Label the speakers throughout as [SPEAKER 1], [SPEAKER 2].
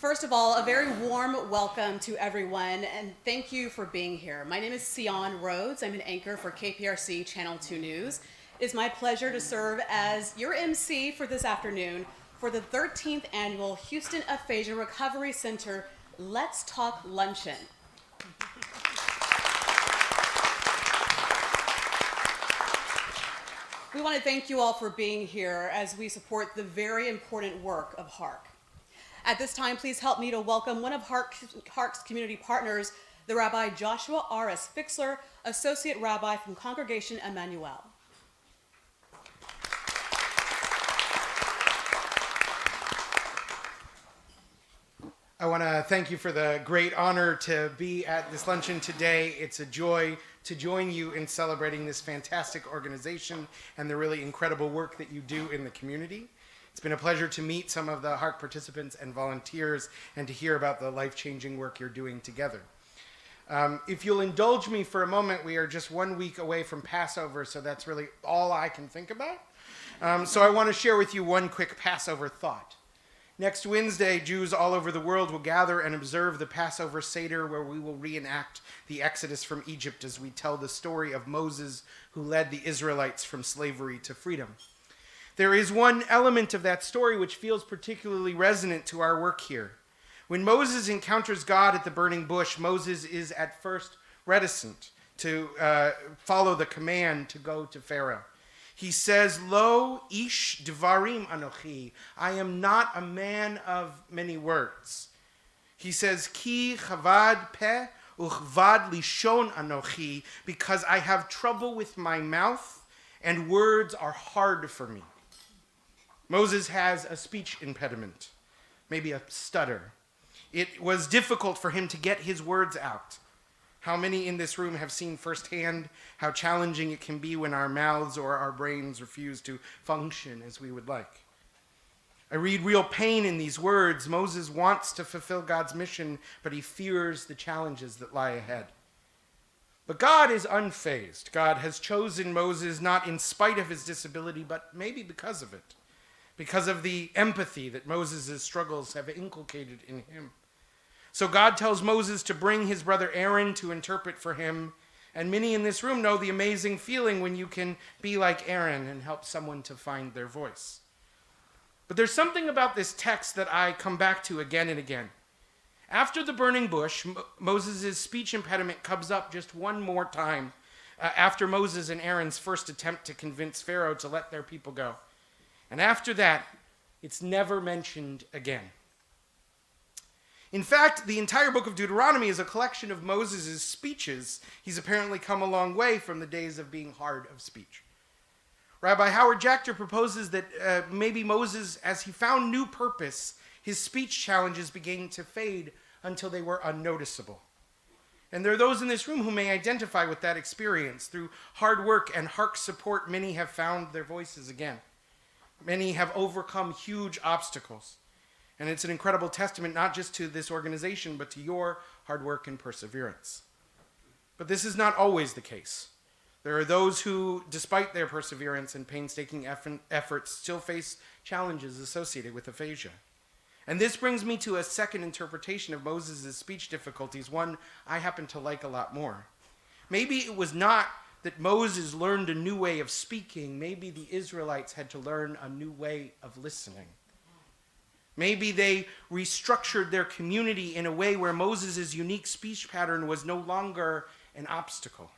[SPEAKER 1] First of all, a very warm welcome to everyone, and thank you for being here. My name is Syan Rhodes. I'm an anchor for KPRC Channel 2 News. It is my pleasure to serve as your MC for this afternoon for the 13th Annual Houston Aphasia Recovery Center Let's Talk Luncheon. We want to thank you all for being here as we support the very important work of HARC. At this time, please help me to welcome one of HARC's community partners, the Rabbi Joshua R.S. Fixler, Associate Rabbi from Congregation Emmanuel.
[SPEAKER 2] I want to thank you for the great honor to be at this luncheon today. It's a joy to join you in celebrating this fantastic organization and the really incredible work that you do in the community. It's been a pleasure to meet some of the HARC participants and volunteers and to hear about the life-changing work you're doing together. If you'll indulge me for a moment, we are just 1 week away from Passover, so that's really all I can think about. So I want to share with you one quick Passover thought. Next Wednesday, Jews all over the world will gather and observe the Passover Seder, where we will reenact the Exodus from Egypt as we tell the story of Moses, who led the Israelites from slavery to freedom. There is one element of that story which feels particularly resonant to our work here. When Moses encounters God at the burning bush, Moses is at first reticent to follow the command to go to Pharaoh. He says, "Lo ish dvarim anochi." I am not a man of many words. He says, "Ki chavad peh uchvad lishon anochi," because I have trouble with my mouth and words are hard for me. Moses has a speech impediment, maybe a stutter. It was difficult for him to get his words out. How many in this room have seen firsthand how challenging it can be when our mouths or our brains refuse to function as we would like? I read real pain in these words. Moses wants to fulfill God's mission, but he fears the challenges that lie ahead. But God is unfazed. God has chosen Moses not in spite of his disability, but maybe because of it. Because of the empathy that Moses' struggles have inculcated in him. So God tells Moses to bring his brother Aaron to interpret for him. And many in this room know the amazing feeling when you can be like Aaron and help someone to find their voice. But there's something about this text that I come back to again and again. After the burning bush, Moses' speech impediment comes up just one more time after Moses and Aaron's first attempt to convince Pharaoh to let their people go. And after that, it's never mentioned again. In fact, the entire book of Deuteronomy is a collection of Moses' speeches. He's apparently come a long way from the days of being hard of speech. Rabbi Howard Jachter proposes that maybe Moses, as he found new purpose, his speech challenges began to fade until they were unnoticeable. And there are those in this room who may identify with that experience. Through hard work and HARC support, many have found their voices again. Many have overcome huge obstacles. And it's an incredible testament not just to this organization, but to your hard work and perseverance. But this is not always the case. There are those who, despite their perseverance and painstaking efforts, still face challenges associated with aphasia. And this brings me to a second interpretation of Moses' speech difficulties, one I happen to like a lot more. Maybe it was not that Moses learned a new way of speaking. Maybe the Israelites had to learn a new way of listening. Maybe they restructured their community in a way where Moses' unique speech pattern was no longer an obstacle.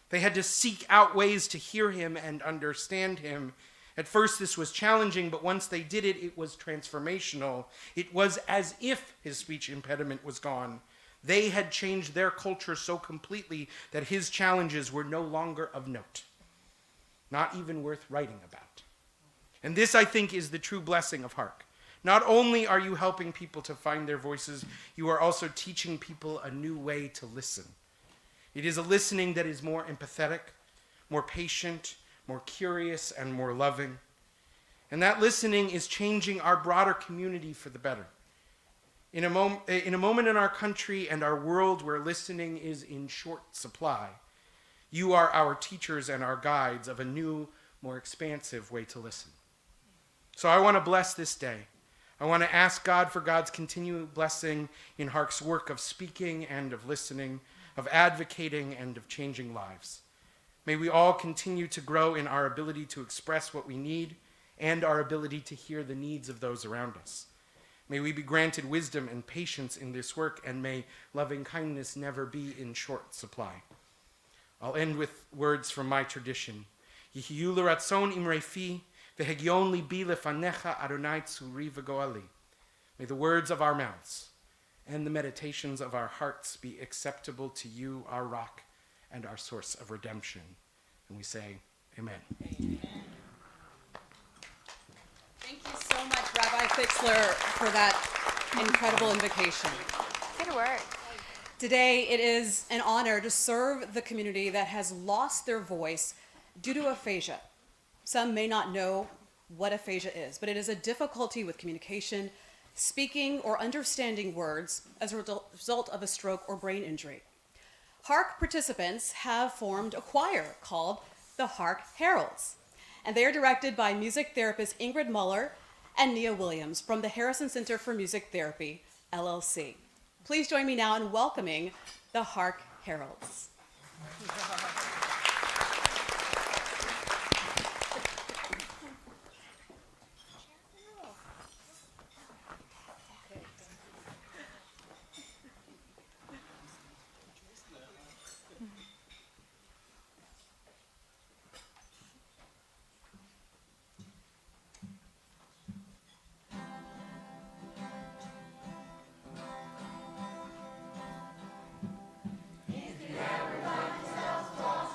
[SPEAKER 2] They had to seek out ways to hear him and understand him. At first this was challenging, but once they did it, it was transformational. It was as if his speech impediment was gone. They had changed their culture so completely that his challenges were no longer of note, not even worth writing about. And this, I think, is the true blessing of HARC. Not only are you helping people to find their voices, you are also teaching people a new way to listen. It is a listening that is more empathetic, more patient, more curious, and more loving. And that listening is changing our broader community for the better. In a moment in our country and our world where listening is in short supply, you are our teachers and our guides of a new, more expansive way to listen. So I want to bless this day. I want to ask God for God's continued blessing in HARC's work of speaking and of listening, of advocating and of changing lives. May we all continue to grow in our ability to express what we need and our ability to hear the needs of those around us. May we be granted wisdom and patience in this work, and may loving kindness never be in short supply. I'll end with words from my tradition. Yihiyu l'ratzon imrei fi, v'hegyon libi lefanecha Adonai tzuri v'goali. May the words of our mouths and the meditations of our hearts be acceptable to you, our rock and our source of redemption. And we say, amen.
[SPEAKER 1] Amen. Thank you so much, Rabbi Fixler, for that incredible invocation.
[SPEAKER 3] Good work.
[SPEAKER 1] Today, it is an honor to serve the community that has lost their voice due to aphasia. Some may not know what aphasia is, but it is a difficulty with communication, speaking, or understanding words as a result of a stroke or brain injury. HARC participants have formed a choir called the HARC Heralds, and they are directed by music therapist Ingrid Muller and Nia Williams from the Harrison Center for Music Therapy, LLC. Please join me now in welcoming the HARC Heralds.
[SPEAKER 4] Everybody stops,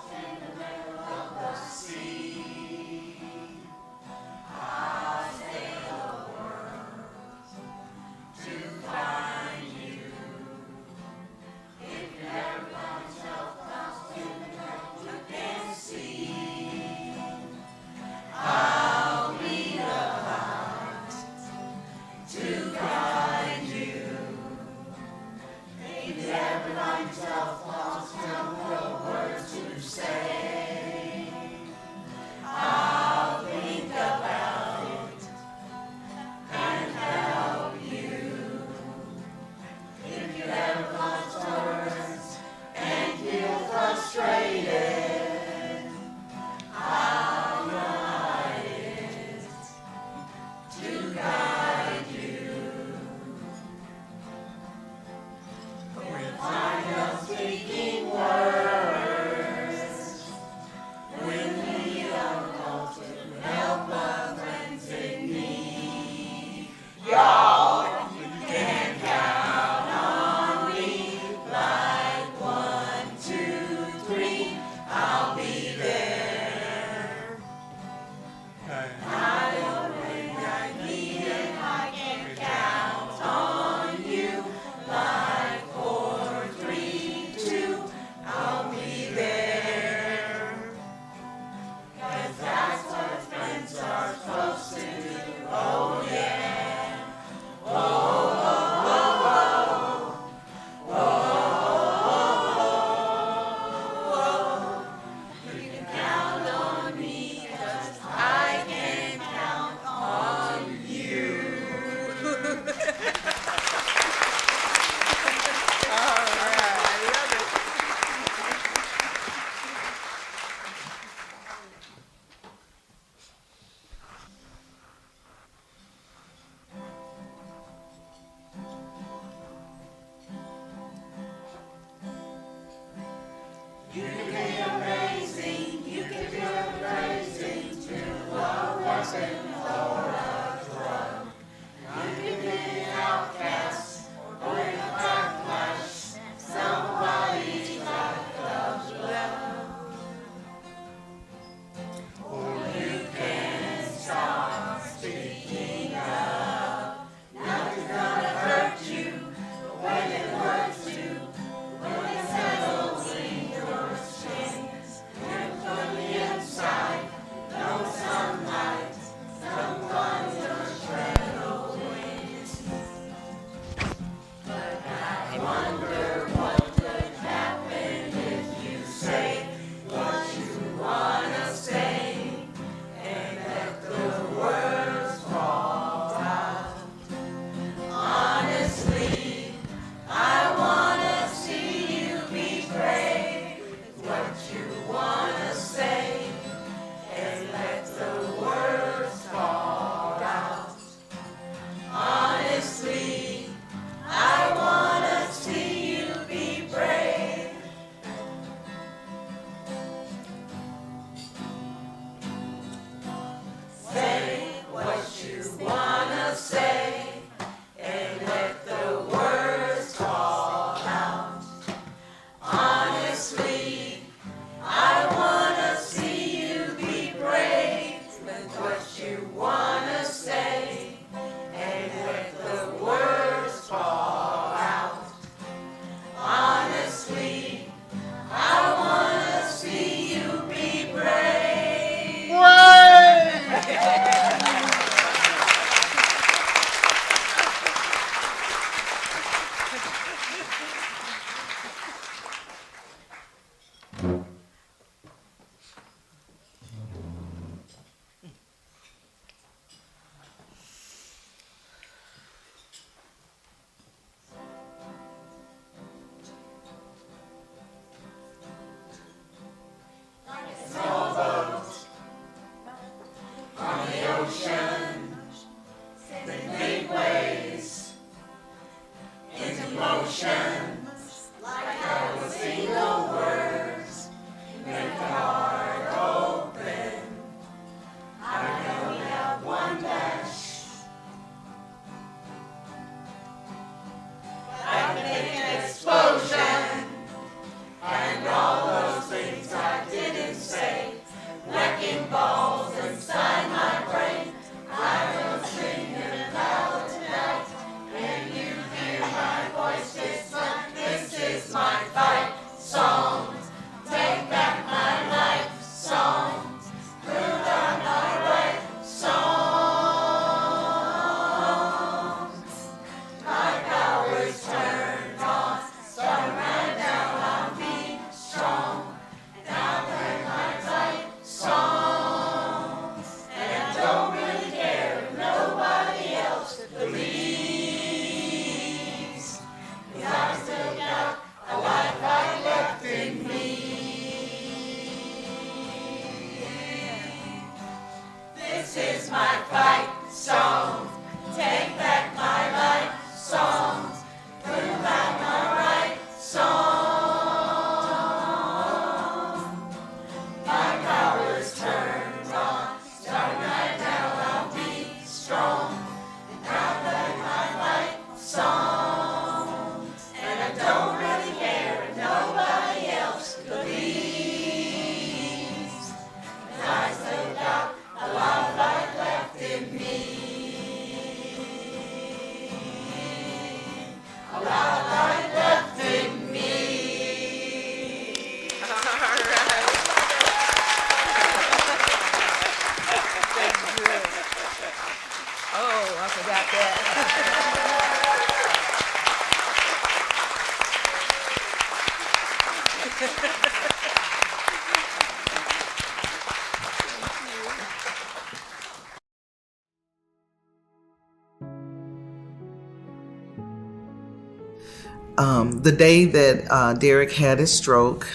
[SPEAKER 3] The day that Derrick had his stroke,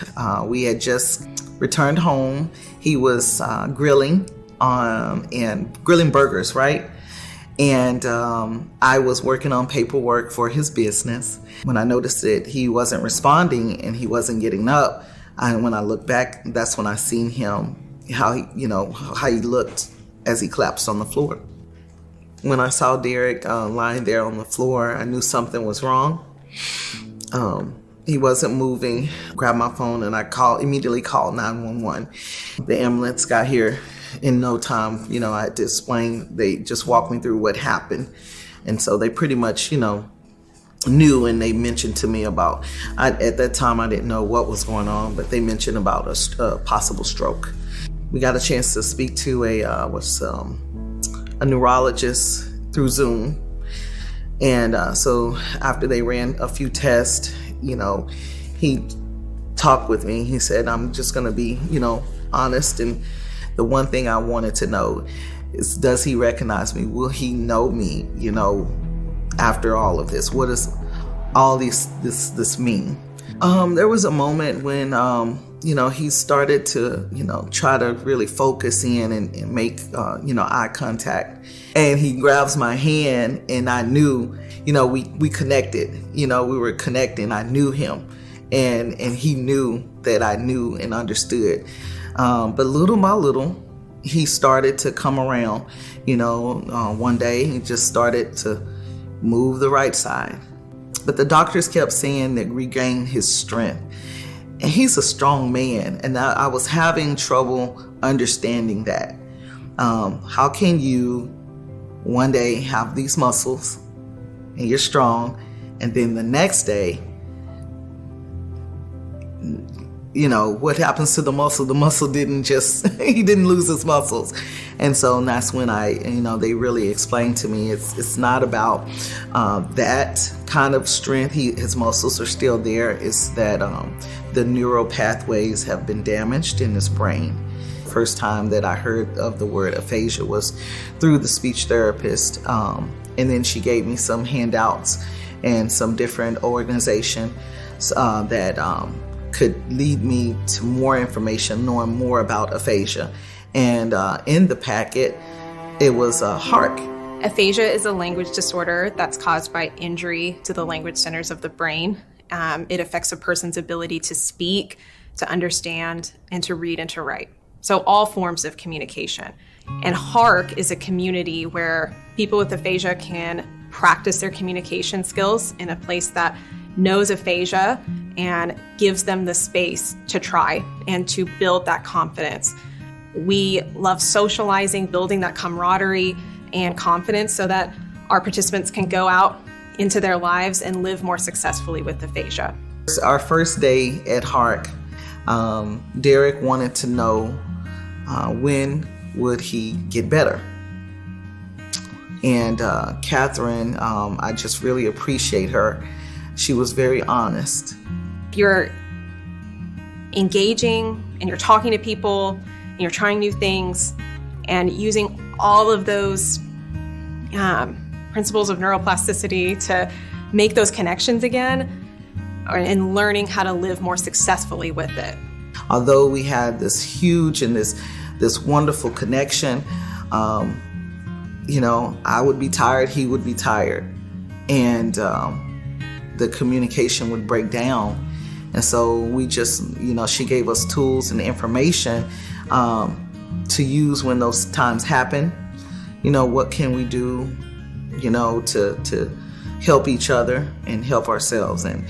[SPEAKER 3] we had just returned home. He was grilling and grilling burgers, right? And I was working on paperwork for his business. When I noticed that he wasn't responding and he wasn't getting up, when I looked back, that's when I seen him, how he looked as he collapsed on the floor. When I saw Derrick lying there on the floor, I knew something was wrong. He wasn't moving. Grabbed my phone and I immediately called 911. The ambulance got here in no time. I had to explain. They just walked me through what happened. And so they pretty much, knew, and they mentioned to me about, at that time I didn't know what was going on, but they mentioned about a possible stroke. We got a chance to speak to a neurologist through Zoom. And so after they ran a few tests, he talked with me. He said, I'm just going to be, honest. And the one thing I wanted to know is, does he recognize me? Will he know me, after all of this? What does all this mean? There was a moment when, he started to, try to really focus in and make, eye contact. And he grabs my hand, and I knew, we connected. We were connecting. I knew him, and he knew that I knew and understood. But little by little, he started to come around. One day he just started to move the right side. But the doctors kept saying that regain his strength. And he's a strong man, and I was having trouble understanding that. How can you one day have these muscles and you're strong, and then the next day, what happens to the muscle? The muscle didn't he didn't lose his muscles. And so that's when they really explained to me, it's not about that kind of strength. His muscles are still there. It's that the neural pathways have been damaged in his brain. First time that I heard of the word aphasia was through the speech therapist. And then she gave me some handouts and some different organizations that could lead me to more information, knowing more about aphasia. And in the packet, it was HARC.
[SPEAKER 4] Aphasia is a language disorder that's caused by injury to the language centers of the brain. It affects a person's ability to speak, to understand, and to read and to write. So all forms of communication. And HARC is a community where people with aphasia can practice their communication skills in a place that knows aphasia and gives them the space to try and to build that confidence. We love socializing, building that camaraderie and confidence so that our participants can go out into their lives and live more successfully with aphasia.
[SPEAKER 3] Our first day at HARC, Derrick wanted to know when would he get better. And Catherine, I just really appreciate her. She was very honest.
[SPEAKER 4] You're engaging and you're talking to people and you're trying new things and using all of those principles of neuroplasticity to make those connections again and learning how to live more successfully with it.
[SPEAKER 3] Although we had this huge and this wonderful connection, I would be tired, he would be tired, and the communication would break down. And so we just, she gave us tools and information to use when those times happen. What can we do, to help each other and help ourselves. And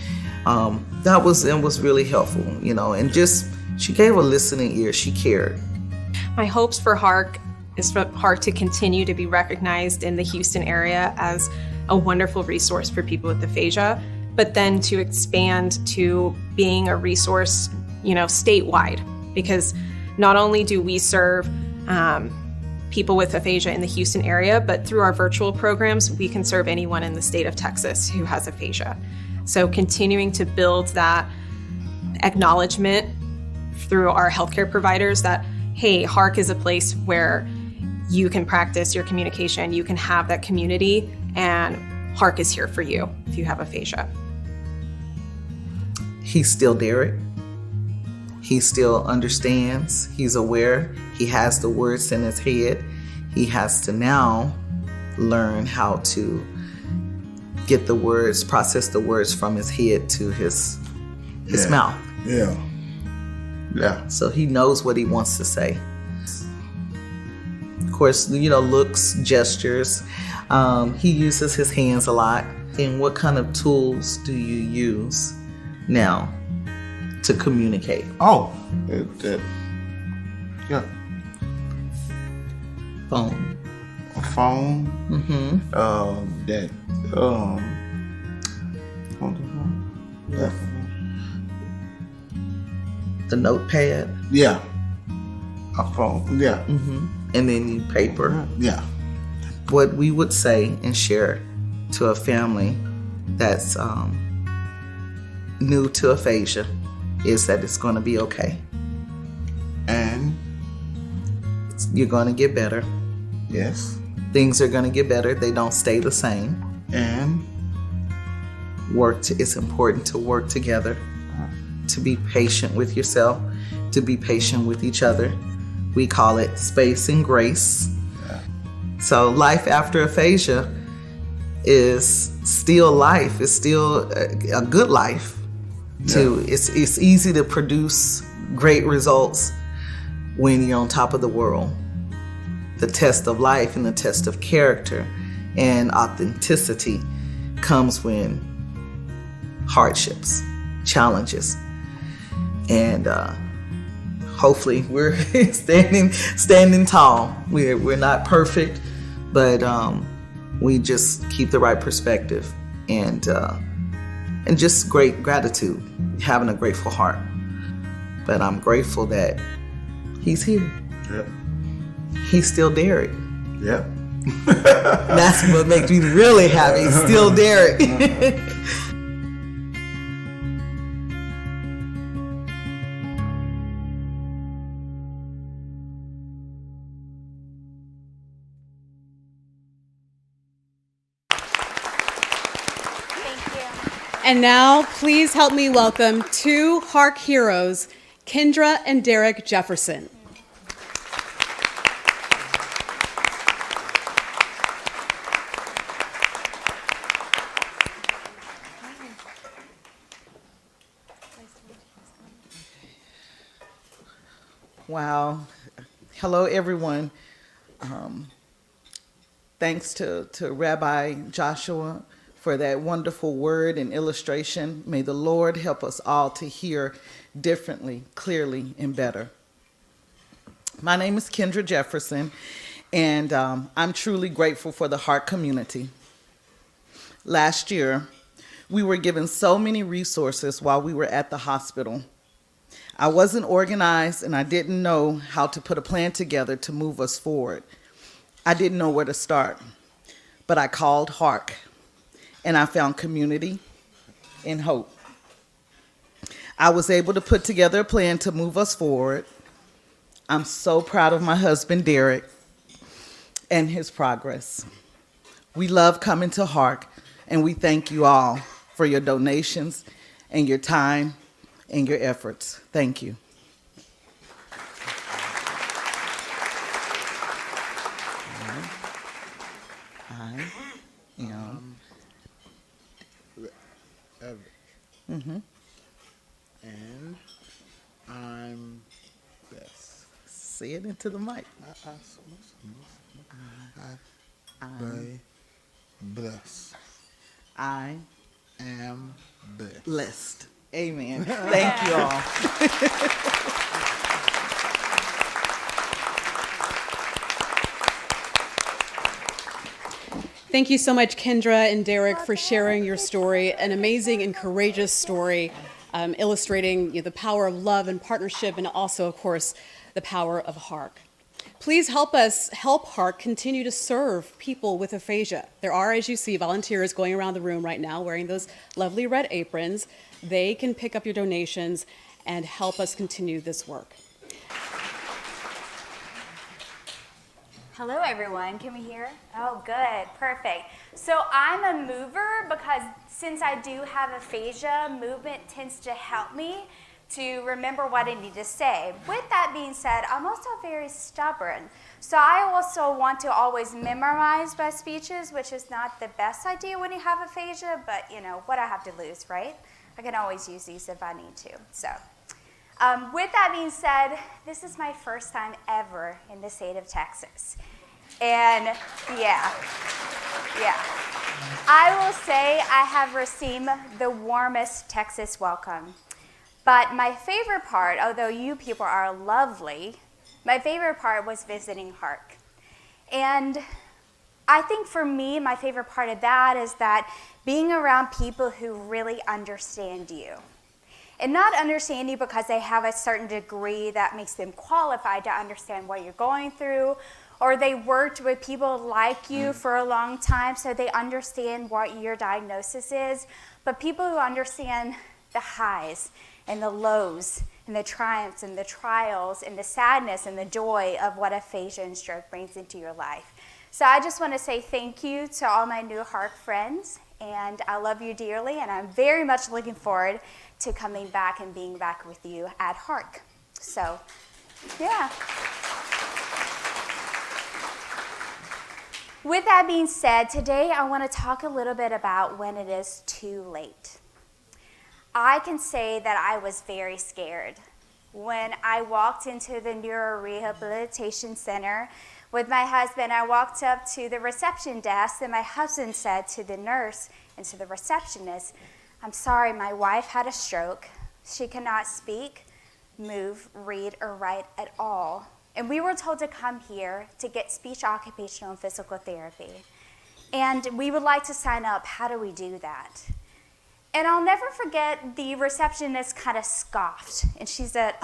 [SPEAKER 3] that was really helpful, and just, she gave a listening ear. She cared.
[SPEAKER 4] My hopes for HARC is for HARC to continue to be recognized in the Houston area as a wonderful resource for people with aphasia, but then to expand to being a resource, statewide, because not only do we serve people with aphasia in the Houston area, but through our virtual programs, we can serve anyone in the state of Texas who has aphasia. So continuing to build that acknowledgement through our healthcare providers that, hey, HARC is a place where you can practice your communication, you can have that community, and HARC is here for you if you have aphasia.
[SPEAKER 3] He's still Derrick. He still understands. He's aware. He has the words in his head. He has to now learn how to get the words, process the words from his head to his mouth.
[SPEAKER 5] Yeah.
[SPEAKER 3] So he knows what he wants to say. Of course, looks, gestures. He uses his hands a lot. And what kind of tools do you use now to communicate?
[SPEAKER 5] Oh,
[SPEAKER 3] Phone.
[SPEAKER 5] a phone.
[SPEAKER 3] Mm-hmm. The notepad.
[SPEAKER 5] Yeah. A phone. Yeah.
[SPEAKER 3] Mm-hmm. And then paper.
[SPEAKER 5] Yeah.
[SPEAKER 3] What we would say and share to a family that's new to aphasia is that it's going to be okay.
[SPEAKER 5] And
[SPEAKER 3] You're going to get better.
[SPEAKER 5] yes.
[SPEAKER 3] Things are going to get better. They don't stay the same.
[SPEAKER 5] And
[SPEAKER 3] It's important to work together, to be patient with yourself, to be patient with each other. We call it space and grace. So life after aphasia is still life. It's still a good life. It's easy to produce great results when you're on top of the world. The test of life and the test of character and authenticity comes when hardships, challenges, and hopefully we're standing tall. We're not perfect, but we just keep the right perspective and just great gratitude, having a grateful heart. But I'm grateful that he's here.
[SPEAKER 5] Yep.
[SPEAKER 3] He's still Derrick.
[SPEAKER 5] Yep.
[SPEAKER 3] That's what makes me really happy. He's still Derrick.
[SPEAKER 1] And now, please help me welcome two HARC heroes, Kendra and Derrick Jefferson.
[SPEAKER 3] Wow. Hello, everyone. Thanks to Rabbi Joshua for that wonderful word and illustration. May the Lord help us all to hear differently, clearly, and better. My name is Kendra Jefferson, and I'm truly grateful for the HARC community. Last year, we were given so many resources while we were at the hospital. I wasn't organized, and I didn't know how to put a plan together to move us forward. I didn't know where to start, but I called HARC, and I found community and hope. I was able to put together a plan to move us forward. I'm so proud of my husband, Derrick, and his progress. We love coming to HARC, and we thank you all for your donations and your time and your efforts. Thank you. I am.
[SPEAKER 5] And I'm blessed.
[SPEAKER 3] Say it into the mic.
[SPEAKER 5] I'm blessed.
[SPEAKER 3] I
[SPEAKER 5] Am blessed.
[SPEAKER 3] blessed. Amen. Thank you all.
[SPEAKER 1] Thank you so much, Kendra and Derrick, for sharing your story, an amazing and courageous story, illustrating the power of love and partnership, and also, of course, the power of HARC. Please help us help HARC continue to serve people with aphasia. There are, as you see, volunteers going around the room right now wearing those lovely red aprons. They can pick up your donations and help us continue this work.
[SPEAKER 6] Hello, everyone. Can we hear? Oh, good. Perfect. So I'm a mover because since I do have aphasia, movement tends to help me to remember what I need to say. With that being said, I'm also very stubborn. So I also want to always memorize my speeches, which is not the best idea when you have aphasia, but what I have to lose, right? I can always use these if I need to. So with that being said, this is my first time ever in the state of Texas. And yeah. I will say I have received the warmest Texas welcome. But my favorite part, although you people are lovely, my favorite part was visiting HARC. And I think for me, my favorite part of that is that being around people who really understand you. And not understand you because they have a certain degree that makes them qualified to understand what you're going through, or they worked with people like you for a long time so they understand what your diagnosis is, but people who understand the highs and the lows and the triumphs and the trials and the sadness and the joy of what aphasia and stroke brings into your life. So I just want to say thank you to all my new HARC friends, and I love you dearly, and I'm very much looking forward to coming back and being back with you at HARC. So, yeah. With that being said, today I want to talk a little bit about when it is too late. I can say that I was very scared. When I walked into the Neuro Rehabilitation Center with my husband, I walked up to the reception desk and my husband said to the nurse and to the receptionist, "I'm sorry, my wife had a stroke. She cannot speak, move, read, or write at all. And we were told to come here to get speech, occupational, and physical therapy. And we would like to sign up. How do we do that?" And I'll never forget the receptionist kind of scoffed. And she said,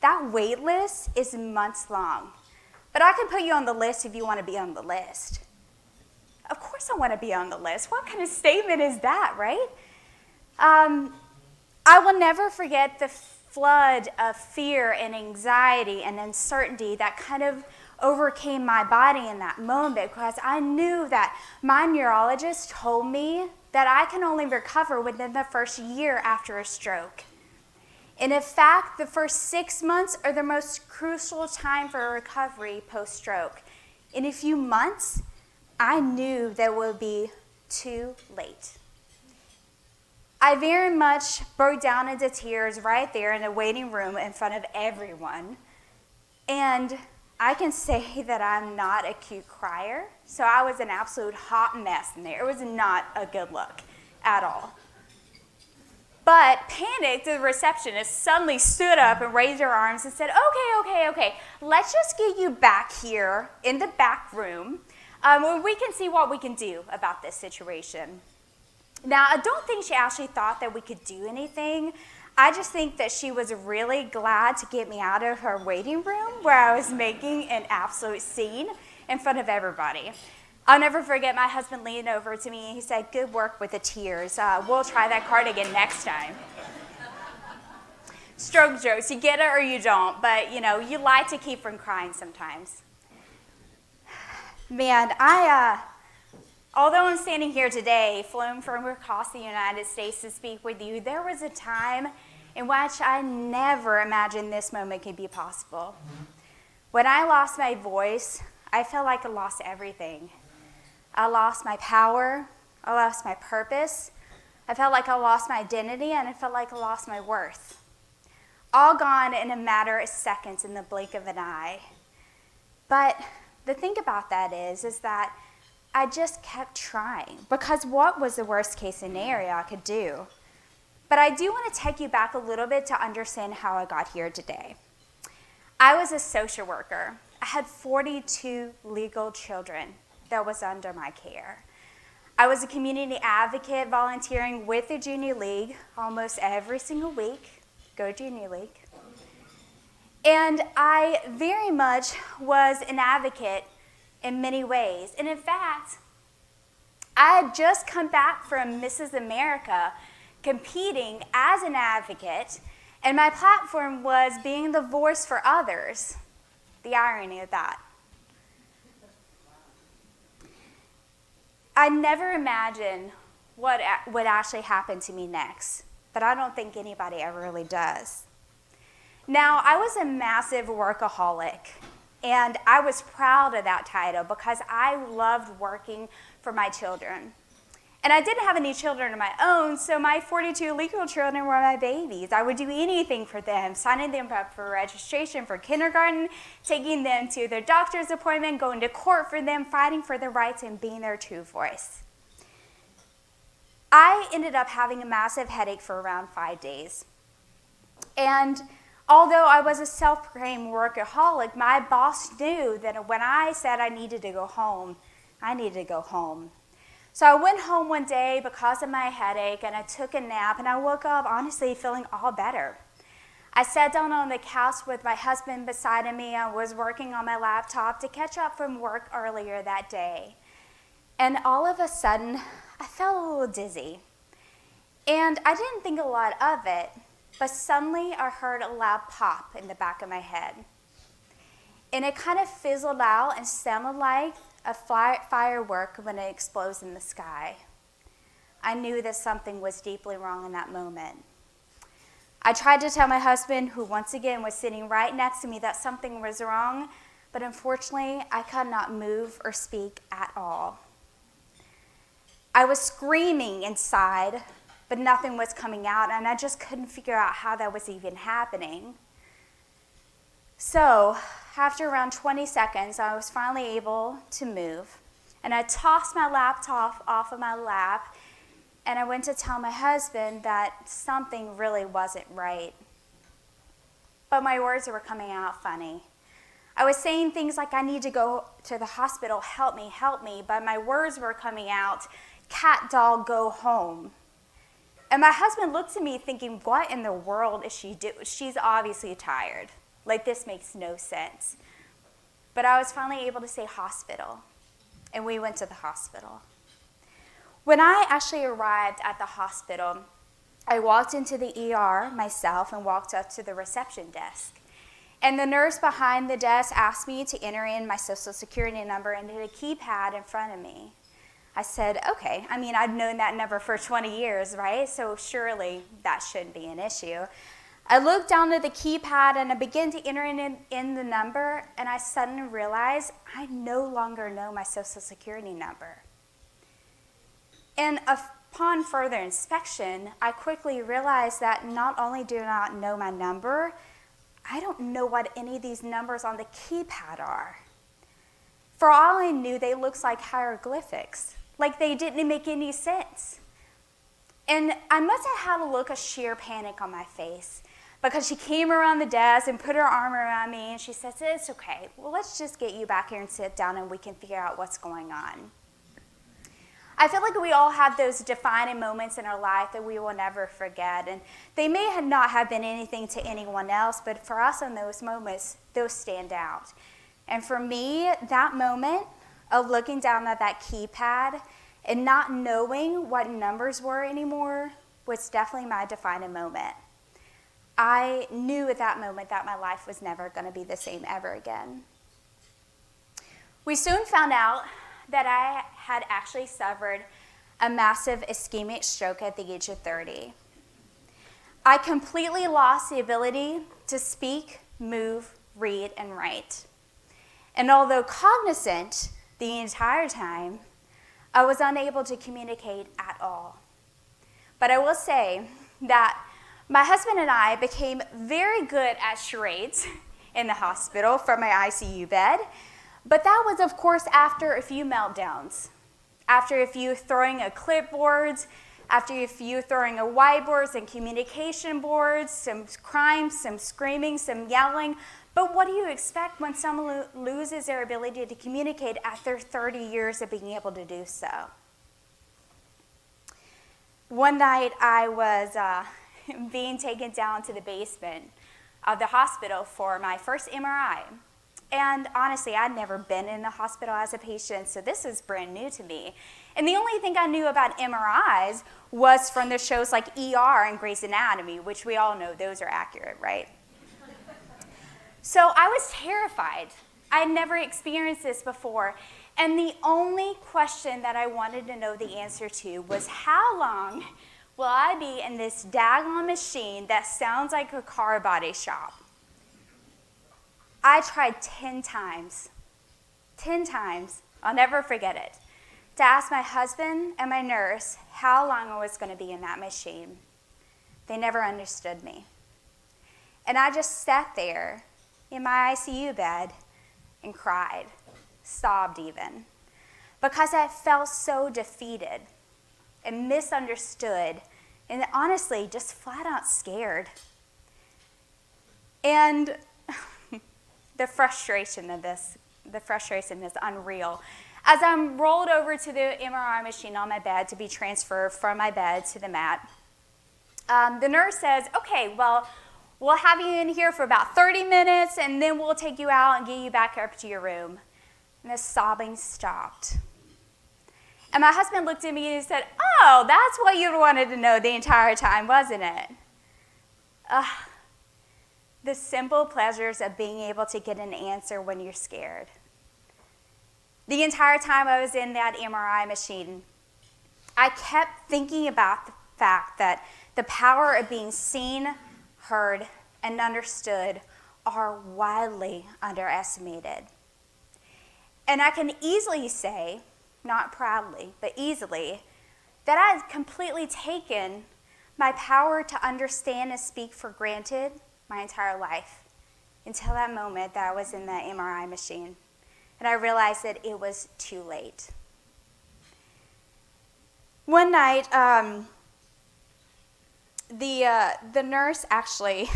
[SPEAKER 6] "That wait list is months long. But I can put you on the list if you want to be on the list." Of course I want to be on the list. What kind of statement is that, right? I will never forget the flood of fear and anxiety and uncertainty that kind of overcame my body in that moment, because I knew that my neurologist told me that I can only recover within the first year after a stroke. And in fact, the first 6 months are the most crucial time for recovery post-stroke. In a few months, I knew that it would be too late. I very much broke down into tears right there in the waiting room in front of everyone. And I can say that I'm not a cute crier, so I was an absolute hot mess in there. It was not a good look at all. But panicked, the receptionist suddenly stood up and raised her arms and said, okay, let's just get you back here in the back room where we can see what we can do about this situation. Now, I don't think she actually thought that we could do anything. I just think that she was really glad to get me out of her waiting room where I was making an absolute scene in front of everybody. I'll never forget my husband leaned over to me and he said, "Good work with the tears. We'll try that card again next time." Stroke jokes, you get it or you don't, but you like to keep from crying sometimes. Man, although I'm standing here today, flown from across the United States to speak with you, there was a time in which I never imagined this moment could be possible. When I lost my voice, I felt like I lost everything. I lost my power, I lost my purpose, I felt like I lost my identity, and I felt like I lost my worth. All gone in a matter of seconds in the blink of an eye. But the thing about that is that I just kept trying, because what was the worst case scenario I could do? But I do want to take you back a little bit to understand how I got here today. I was a social worker. I had 42 legal children that was under my care. I was a community advocate volunteering with the Junior League almost every single week. Go Junior League. And I very much was an advocate in many ways. And in fact, I had just come back from Mrs. America competing as an advocate, and my platform was being the voice for others. The irony of that. I never imagined what would actually happen to me next, but I don't think anybody ever really does. Now, I was a massive workaholic, and I was proud of that title because I loved working for my children. And I didn't have any children of my own, so my 42 legal children were my babies. I would do anything for them, signing them up for registration for kindergarten, taking them to their doctor's appointment, going to court for them, fighting for their rights, and being their true voice. I ended up having a massive headache for around 5 days. And although I was a self-proclaimed workaholic, my boss knew that when I said I needed to go home, I needed to go home. So I went home one day because of my headache, and I took a nap, and I woke up honestly feeling all better. I sat down on the couch with my husband beside me. I was working on my laptop to catch up from work earlier that day. And all of a sudden, I felt a little dizzy. And I didn't think a lot of it, but suddenly I heard a loud pop in the back of my head. And it kind of fizzled out and sounded like a firework when it explodes in the sky. I knew that something was deeply wrong in that moment. I tried to tell my husband, who once again was sitting right next to me, that something was wrong, but unfortunately, I could not move or speak at all. I was screaming inside, but nothing was coming out, and I just couldn't figure out how that was even happening. So, after around 20 seconds, I was finally able to move, and I tossed my laptop off of my lap, and I went to tell my husband that something really wasn't right. But my words were coming out funny. I was saying things like, "I need to go to the hospital, help me," but my words were coming out, "Cat, dog, go home." And my husband looked at me thinking, what in the world is she doing? She's obviously tired. Like, this makes no sense. But I was finally able to say hospital, and we went to the hospital. When I actually arrived at the hospital, I walked into the ER myself and walked up to the reception desk. And the nurse behind the desk asked me to enter in my social security number into the keypad in front of me. I said, okay. I mean, I've known that number for 20 years, right? So surely that shouldn't be an issue. I looked down at the keypad and I began to enter in the number, and I suddenly realized I no longer know my social security number. And upon further inspection, I quickly realized that not only do I not know my number, I don't know what any of these numbers on the keypad are. For all I knew, they looked like hieroglyphics, like they didn't make any sense. And I must have had a look of sheer panic on my face because she came around the desk and put her arm around me and she says, "It's okay. Well, let's just get you back here and sit down and we can figure out what's going on." I feel like we all have those defining moments in our life that we will never forget. And they may not have been anything to anyone else, but for us in those moments, those stand out. And for me, that moment of looking down at that keypad and not knowing what numbers were anymore was definitely my defining moment. I knew at that moment that my life was never going to be the same ever again. We soon found out that I had actually suffered a massive ischemic stroke at the age of 30. I completely lost the ability to speak, move, read, and write. And although cognizant the entire time, I was unable to communicate at all. But I will say that my husband and I became very good at charades in the hospital from my ICU bed. But that was, of course, after a few meltdowns, after a few throwing of clipboards, after a few throwing of whiteboards and communication boards, some crying, some screaming, some yelling. But what do you expect when someone loses their ability to communicate after 30 years of being able to do so? One night I was being taken down to the basement of the hospital for my first MRI. And honestly, I'd never been in the hospital as a patient, so this was brand new to me. And the only thing I knew about MRIs was from the shows like ER and Grey's Anatomy, which we all know those are accurate, right? So I was terrified. I had never experienced this before. And the only question that I wanted to know the answer to was, how long will I be in this daggone machine that sounds like a car body shop? I tried 10 times, I'll never forget it, to ask my husband and my nurse how long I was going to be in that machine. They never understood me. And I just sat there in my ICU bed and cried, sobbed even, because I felt so defeated and misunderstood and honestly just flat out scared. And the frustration is unreal. As I'm rolled over to the MRI machine on my bed to be transferred from my bed to the mat, the nurse says, "Okay, well, we'll have you in here for about 30 minutes, and then we'll take you out and get you back up to your room." And the sobbing stopped. And my husband looked at me and he said, "Oh, that's what you wanted to know the entire time, wasn't it?" The simple pleasures of being able to get an answer when you're scared. The entire time I was in that MRI machine, I kept thinking about the fact that the power of being seen, heard, and understood are widely underestimated. And I can easily say, not proudly, but easily, that I had completely taken my power to understand and speak for granted my entire life until that moment that I was in the MRI machine. And I realized that it was too late. One night, the nurse actually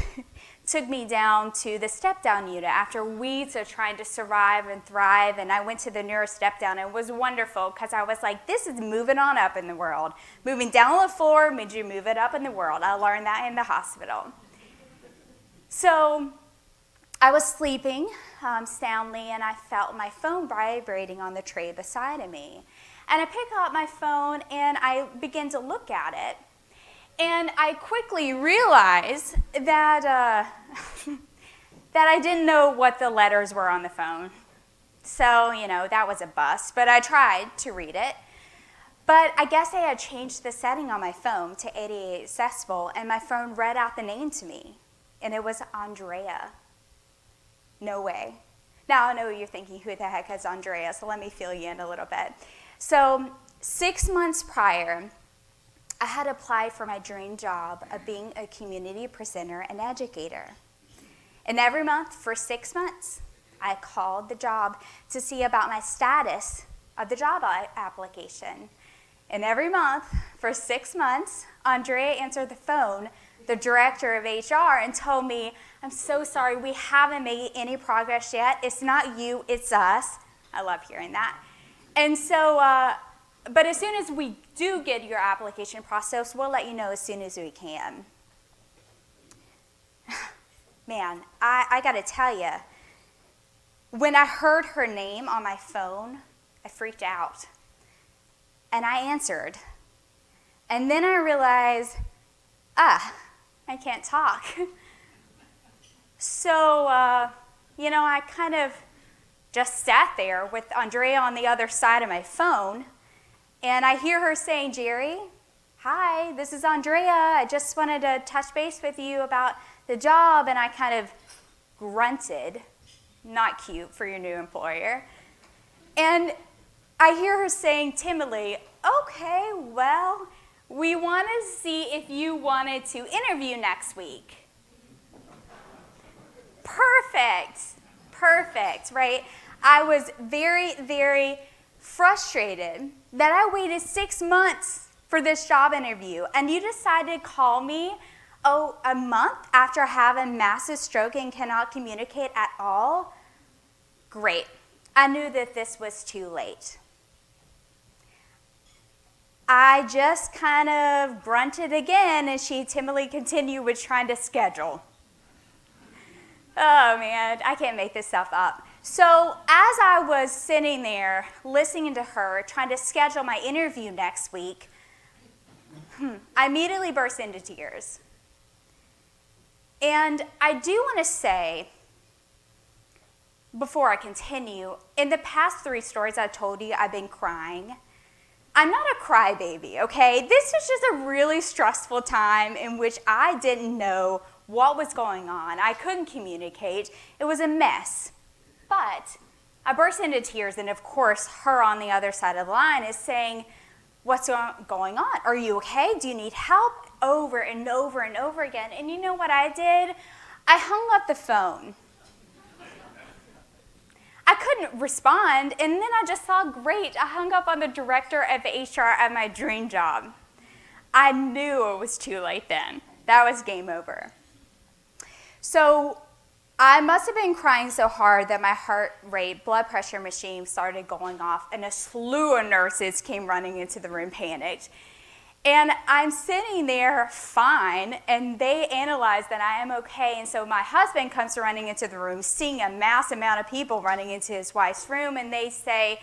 [SPEAKER 6] took me down to the step-down unit after weeks of trying to survive and thrive, and I went to the nearest step-down, and it was wonderful because I was like, this is moving on up in the world. Moving down on the floor means you move it up in the world. I learned that in the hospital. So I was sleeping soundly, and I felt my phone vibrating on the tray beside of me. And I pick up my phone, and I begin to look at it. And I quickly realized that, that I didn't know what the letters were on the phone. So, that was a bust. But I tried to read it. But I guess I had changed the setting on my phone to 88 decibel, and my phone read out the name to me. And it was Andrea. No way. Now I know you're thinking, who the heck is Andrea? So let me fill you in a little bit. So 6 months prior, I had applied for my dream job of being a community presenter and educator. And every month for 6 months, I called the job to see about my status of the job application. And every month, for 6 months, Andrea answered the phone, the director of HR, and told me, I'm so sorry, we haven't made any progress yet. It's not you, it's us. I love hearing that. And so, but as soon as we do get your application processed, we'll let you know as soon as we can. Man, I gotta tell you, when I heard her name on my phone, I freaked out. And I answered. And then I realized, I can't talk. So, I kind of just sat there with Andrea on the other side of my phone, and I hear her saying, Jeri, hi, this is Andrea. I just wanted to touch base with you about the job, and I kind of grunted, not cute for your new employer. And I hear her saying timidly, okay, well, we want to see if you wanted to interview next week. Perfect, right? I was very, very frustrated that I waited 6 months for this job interview, and you decided to call me, a month after I have a massive stroke and cannot communicate at all? Great. I knew that this was too late. I just kind of grunted again, and she timidly continued with trying to schedule. Oh man, I can't make this stuff up. So as I was sitting there listening to her, trying to schedule my interview next week, I immediately burst into tears. And I do want to say, before I continue, in the past 3 stories I've told you, I've been crying. I'm not a crybaby, okay? This was just a really stressful time in which I didn't know what was going on. I couldn't communicate. It was a mess. But I burst into tears, and of course, her on the other side of the line is saying, what's going on? Are you okay? Do you need help? Over and over and over again. And you know what I did? I hung up the phone. I couldn't respond, and then I just thought, great, I hung up on the director of HR at my dream job. I knew it was too late then. That was game over. So I must have been crying so hard that my heart rate, blood pressure machine started going off, and a slew of nurses came running into the room panicked. And I'm sitting there fine, and they analyze that I am okay. And so my husband comes running into the room, seeing a mass amount of people running into his wife's room, and they say,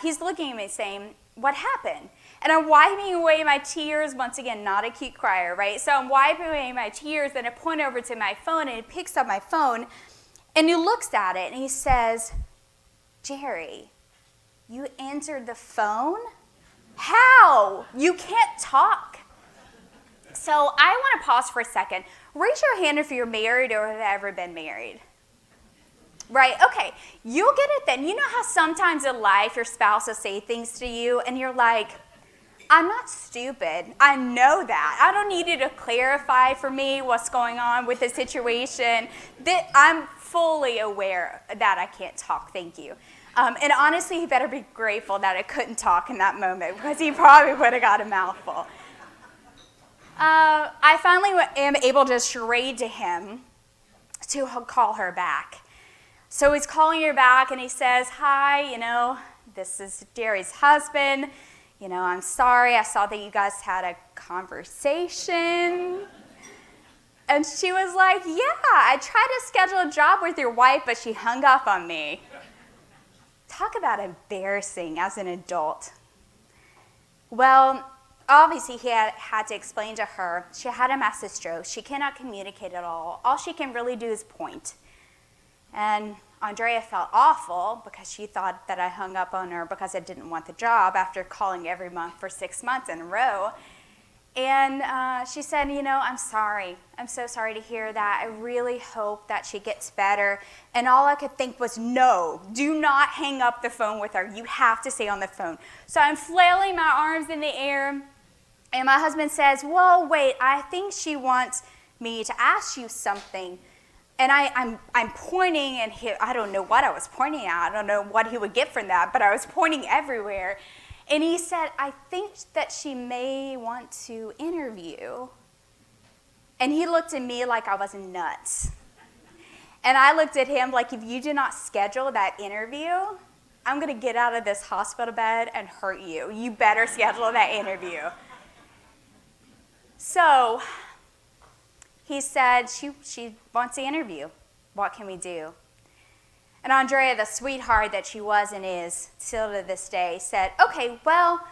[SPEAKER 6] he's looking at me saying, what happened? And I'm wiping away my tears, once again, not a cute crier, right? So I'm wiping away my tears, and I point over to my phone, and he picks up my phone, and he looks at it, and he says, Jeri, you answered the phone? How? You can't talk. So I want to pause for a second. Raise your hand if you're married or have ever been married. Right, okay, you'll get it then. You know how sometimes in life your spouse will say things to you and you're like, I'm not stupid. I know that. I don't need you to clarify for me what's going on with the situation. That I'm fully aware that I can't talk, thank you. And honestly, he better be grateful that I couldn't talk in that moment because he probably would have got a mouthful. I finally am able to charade to him to call her back. So he's calling her back and he says, hi, this is Jeri's husband. I'm sorry, I saw that you guys had a conversation. And she was like, yeah, I tried to schedule a job with your wife, but she hung up on me. Talk about embarrassing as an adult. Well, obviously he had to explain to her, she had a massive stroke. She cannot communicate at all. All she can really do is point. And Andrea felt awful because she thought that I hung up on her because I didn't want the job after calling every month for 6 months in a row. And she said, I'm sorry. I'm so sorry to hear that. I really hope that she gets better. And all I could think was, no, do not hang up the phone with her. You have to stay on the phone. So I'm flailing my arms in the air. And my husband says, well, wait, I think she wants me to ask you something. And I'm pointing, and I don't know what I was pointing at. I don't know what he would get from that, but I was pointing everywhere. And he said, I think that she may want to interview. And he looked at me like I was nuts. And I looked at him like, if you do not schedule that interview, I'm going to get out of this hospital bed and hurt you. You better schedule that interview. So he said, she wants to interview. What can we do? And Andrea, the sweetheart that she was and is still to this day, said, okay, well,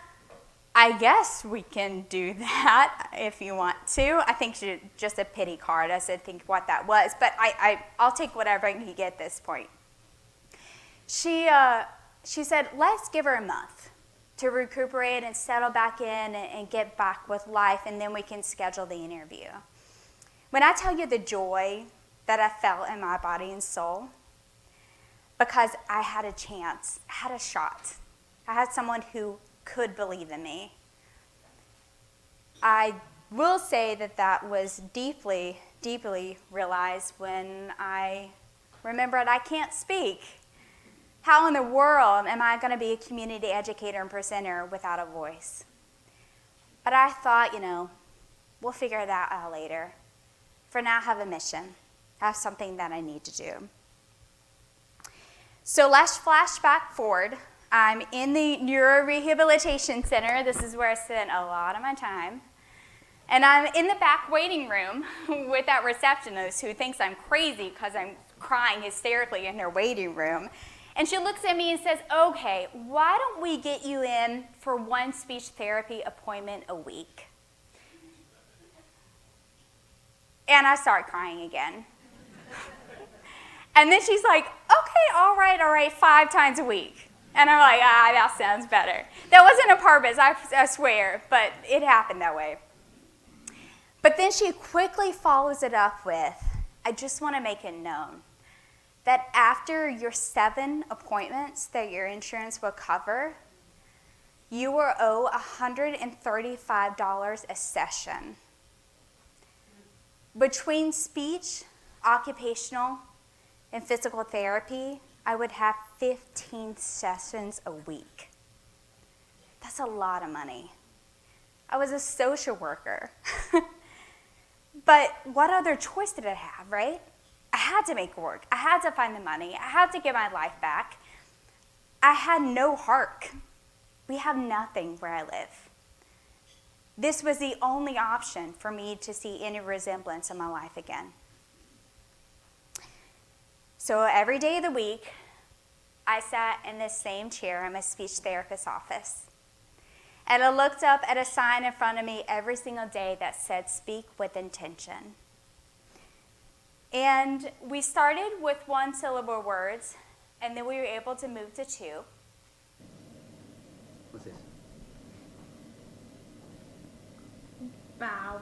[SPEAKER 6] I guess we can do that if you want to. I think she just a pity card. I said, think what that was. But I'll take whatever I can get at this point. She said, let's give her a month to recuperate and settle back in and get back with life, and then we can schedule the interview. When I tell you the joy that I felt in my body and soul, because I had a chance, I had a shot. I had someone who could believe in me. I will say that was deeply, deeply realized when I remembered I can't speak. How in the world am I going to be a community educator and presenter without a voice? But I thought, we'll figure that out later. For now, I have a mission. I have something that I need to do. So let's flash back forward. I'm in the Neurorehabilitation Center. This is where I spent a lot of my time. And I'm in the back waiting room with that receptionist who thinks I'm crazy because I'm crying hysterically in her waiting room. And she looks at me and says, okay, why don't we get you in for one speech therapy appointment a week? And I start crying again. And then she's like, okay, all right, 5 times a week. And I'm like, that sounds better. That wasn't on purpose, I swear, but it happened that way. But then she quickly follows it up with, I just want to make it known that after your 7 appointments that your insurance will cover, you will owe $135 a session. Between speech, occupational, and physical therapy, I would have 15 sessions a week. That's a lot of money. I was a social worker. But what other choice did I have, right? I had to make work. I had to find the money. I had to get my life back. I had no HARC. We have nothing where I live. This was the only option for me to see any resemblance in my life again. So every day of the week, I sat in this same chair in my speech therapist's office. And I looked up at a sign in front of me every single day that said, speak with intention. And we started with 1-syllable words, and then we were able to move to 2.
[SPEAKER 7] What's this?
[SPEAKER 8] Bow.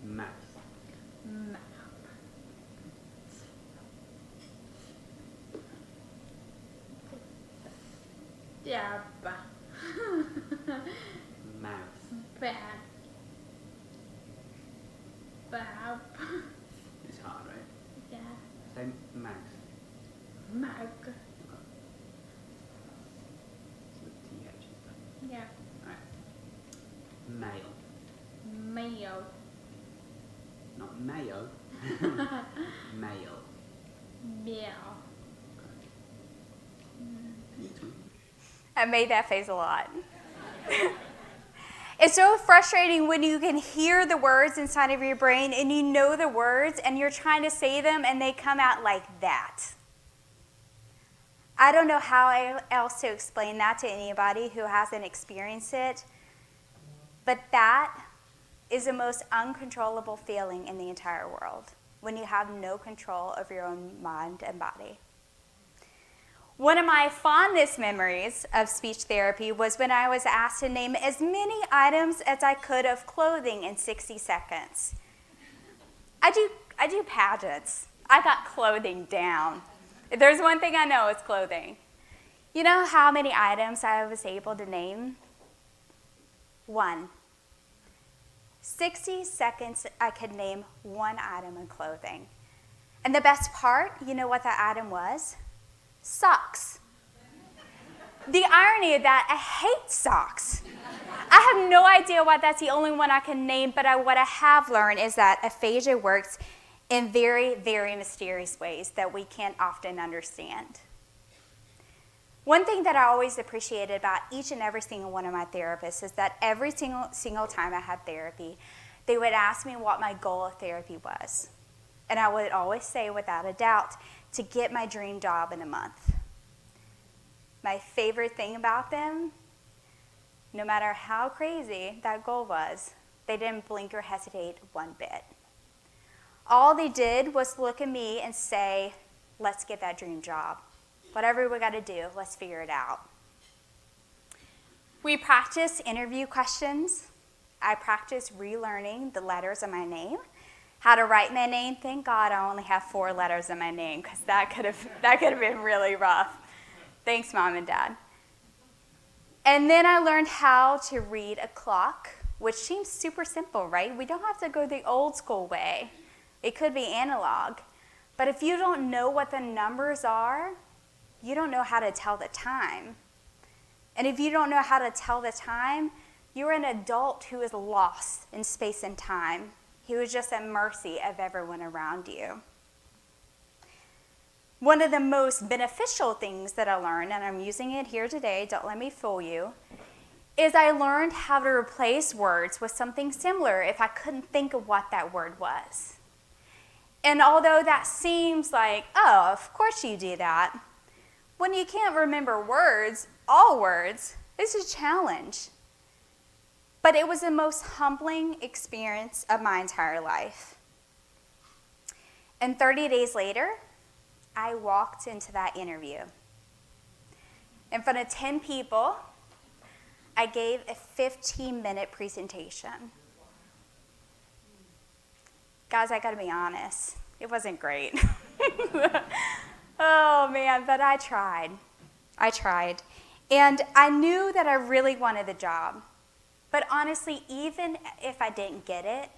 [SPEAKER 7] Mouse.
[SPEAKER 8] Map. Dab.
[SPEAKER 7] Mouse.
[SPEAKER 8] Bad. Bow.
[SPEAKER 7] It's hard, right?
[SPEAKER 8] Yeah.
[SPEAKER 7] Say mouse.
[SPEAKER 8] Mug.
[SPEAKER 7] Okay. So the TH is done.
[SPEAKER 8] Yeah.
[SPEAKER 7] Alright. Male.
[SPEAKER 8] Mayo.
[SPEAKER 7] Not mayo. Male.
[SPEAKER 8] Meow.
[SPEAKER 7] Next one.
[SPEAKER 6] I made that face a lot. It's so frustrating when you can hear the words inside of your brain and you know the words and you're trying to say them and they come out like that. I don't know how else to explain that to anybody who hasn't experienced it, but that is the most uncontrollable feeling in the entire world, when you have no control of your own mind and body. One of my fondest memories of speech therapy was when I was asked to name as many items as I could of clothing in 60 seconds. I do pageants. I got clothing down. If there's one thing I know, it's clothing. You know how many items I was able to name? 1. 60 seconds, I could name 1 item of clothing. And the best part, you know what that item was? Socks. The irony of that, I hate socks. I have no idea why that's the only one I can name, but what I have learned is that aphasia works in very, very mysterious ways that we can't often understand. One thing that I always appreciated about each and every single one of my therapists is that every single time I had therapy, they would ask me what my goal of therapy was. And I would always say, without a doubt, to get my dream job in a month. My favorite thing about them, no matter how crazy that goal was, they didn't blink or hesitate one bit. All they did was look at me and say, let's get that dream job. Whatever we got to do, let's figure it out. We practice interview questions. I practice relearning the letters of my name, how to write my name. Thank God I only have 4 letters in my name, because that could have been really rough. Thanks, Mom and Dad. And then I learned how to read a clock, which seems super simple, right? We don't have to go the old school way. It could be analog. But if you don't know what the numbers are, you don't know how to tell the time. And if you don't know how to tell the time, you're an adult who is lost in space and time, who is just at mercy of everyone around you. One of the most beneficial things that I learned, and I'm using it here today, don't let me fool you, is I learned how to replace words with something similar if I couldn't think of what that word was. And although that seems like, oh, of course you do that, when you can't remember words, all words, it's a challenge. But it was the most humbling experience of my entire life. And 30 days later, I walked into that interview. In front of 10 people, I gave a 15-minute presentation. Guys, I gotta be honest, it wasn't great. Oh man, but I tried. And I knew that I really wanted the job. But honestly, even if I didn't get it,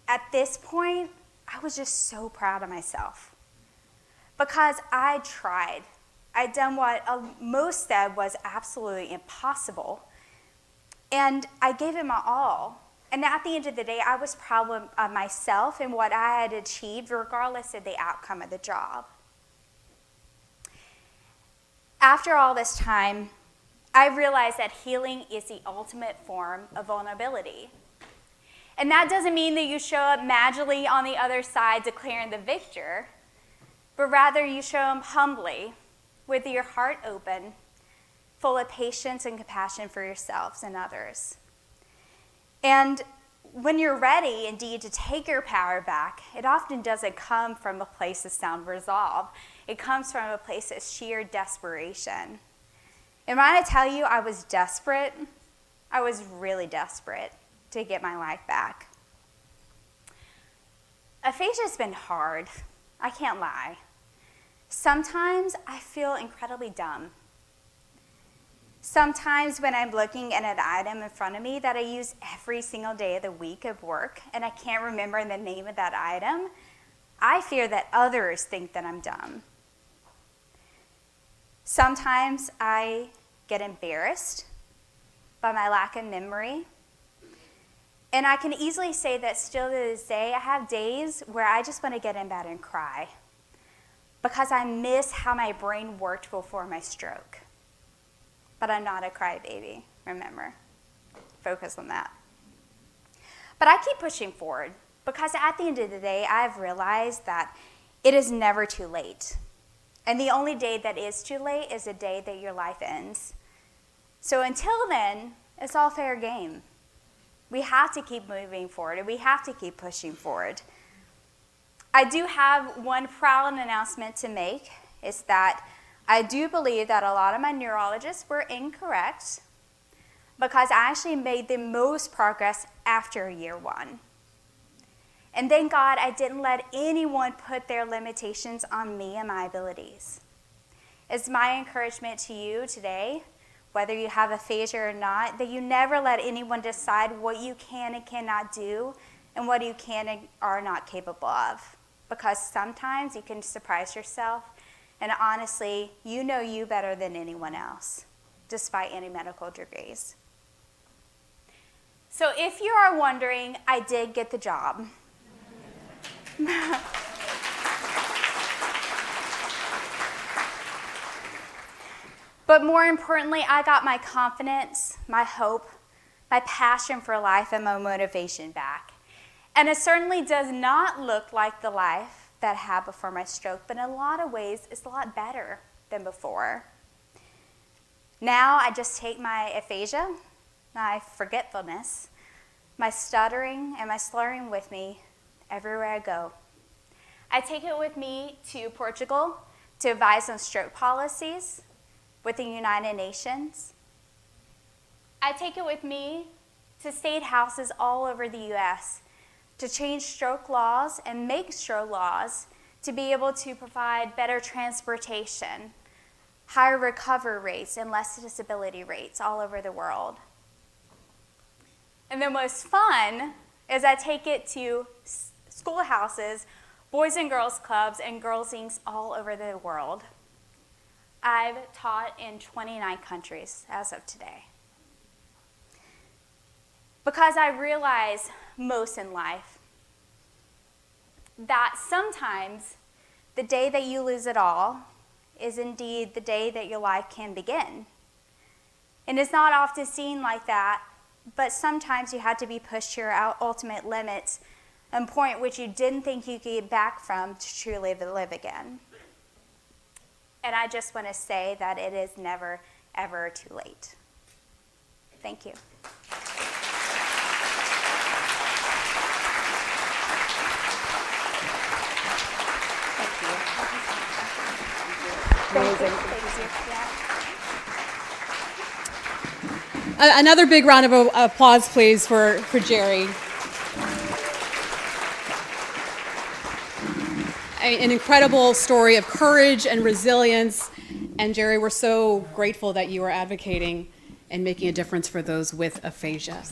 [SPEAKER 6] at this point, I was just so proud of myself. Because I tried. I'd done what most said was absolutely impossible. And I gave it my all. And at the end of the day, I was proud of myself and what I had achieved, regardless of the outcome of the job. After all this time, I realized that healing is the ultimate form of vulnerability. And that doesn't mean that you show up magically on the other side declaring the victor, but rather you show up humbly, with your heart open, full of patience and compassion for yourselves and others. And when you're ready, indeed, to take your power back, it often doesn't come from a place of sound resolve. It comes from a place of sheer desperation. And when I tell you I was desperate, I was really desperate to get my life back. Aphasia's been hard. I can't lie. Sometimes I feel incredibly dumb. Sometimes when I'm looking at an item in front of me that I use every single day of the week of work and I can't remember the name of that item, I fear that others think that I'm dumb. Sometimes I get embarrassed by my lack of memory. And I can easily say that still to this day, I have days where I just want to get in bed and cry because I miss how my brain worked before my stroke. But I'm not a crybaby, remember. Focus on that. But I keep pushing forward because at the end of the day, I've realized that it is never too late. And the only day that is too late is the day that your life ends. So until then, it's all fair game. We have to keep moving forward, and we have to keep pushing forward. I do have one proud announcement to make. It's that I do believe that a lot of my neurologists were incorrect because I actually made the most progress after year 1. And thank God I didn't let anyone put their limitations on me and my abilities. It's my encouragement to you today, whether you have aphasia or not, that you never let anyone decide what you can and cannot do and what you can and are not capable of. Because sometimes you can surprise yourself, and honestly, you know you better than anyone else. despite any medical degrees. So if you are wondering, I did get the job. But more importantly, I got my confidence, my hope, my passion for life, and my motivation back. And it certainly does not look like the life that I had before my stroke, but in a lot of ways, it's a lot better than before. Now I just take my aphasia, my forgetfulness, my stuttering, and my slurring with me everywhere I go. I take it with me to Portugal to advise on stroke policies with the United Nations. I take it with me to state houses all over the U.S. to change stroke laws and make stroke laws to be able to provide better transportation, higher recovery rates, and less disability rates all over the world. And the most fun is I take it to schoolhouses, boys and girls clubs, and girls' inks all over the world. I've taught in 29 countries as of today. Because I realize most in life that sometimes the day that you lose it all is indeed the day that your life can begin. And it's not often seen like that, but sometimes you had to be pushed to your ultimate limits, a point which you didn't think you could get back from to truly live again. And I just want to say that it is never, ever too late. Thank you.
[SPEAKER 1] Another big round of applause, please, for Jeri. An incredible story of courage and resilience. And Jeri, we're so grateful that you are advocating and making a difference for those with aphasia.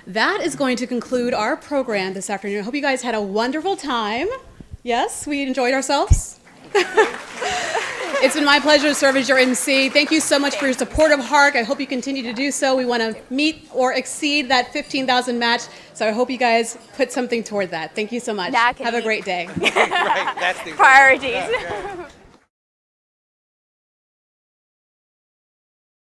[SPEAKER 1] That is going to conclude our program this afternoon. I hope you guys had a wonderful time. Yes, we enjoyed ourselves. It's been my pleasure to serve as your MC. Thank you so much for your support of HARC. I hope you continue to do so. We want to meet or exceed that 15,000 match, so I hope you guys put something toward that. Thank you so much. Have a great day.
[SPEAKER 2] Right, that's the
[SPEAKER 6] Priorities.
[SPEAKER 2] Yeah.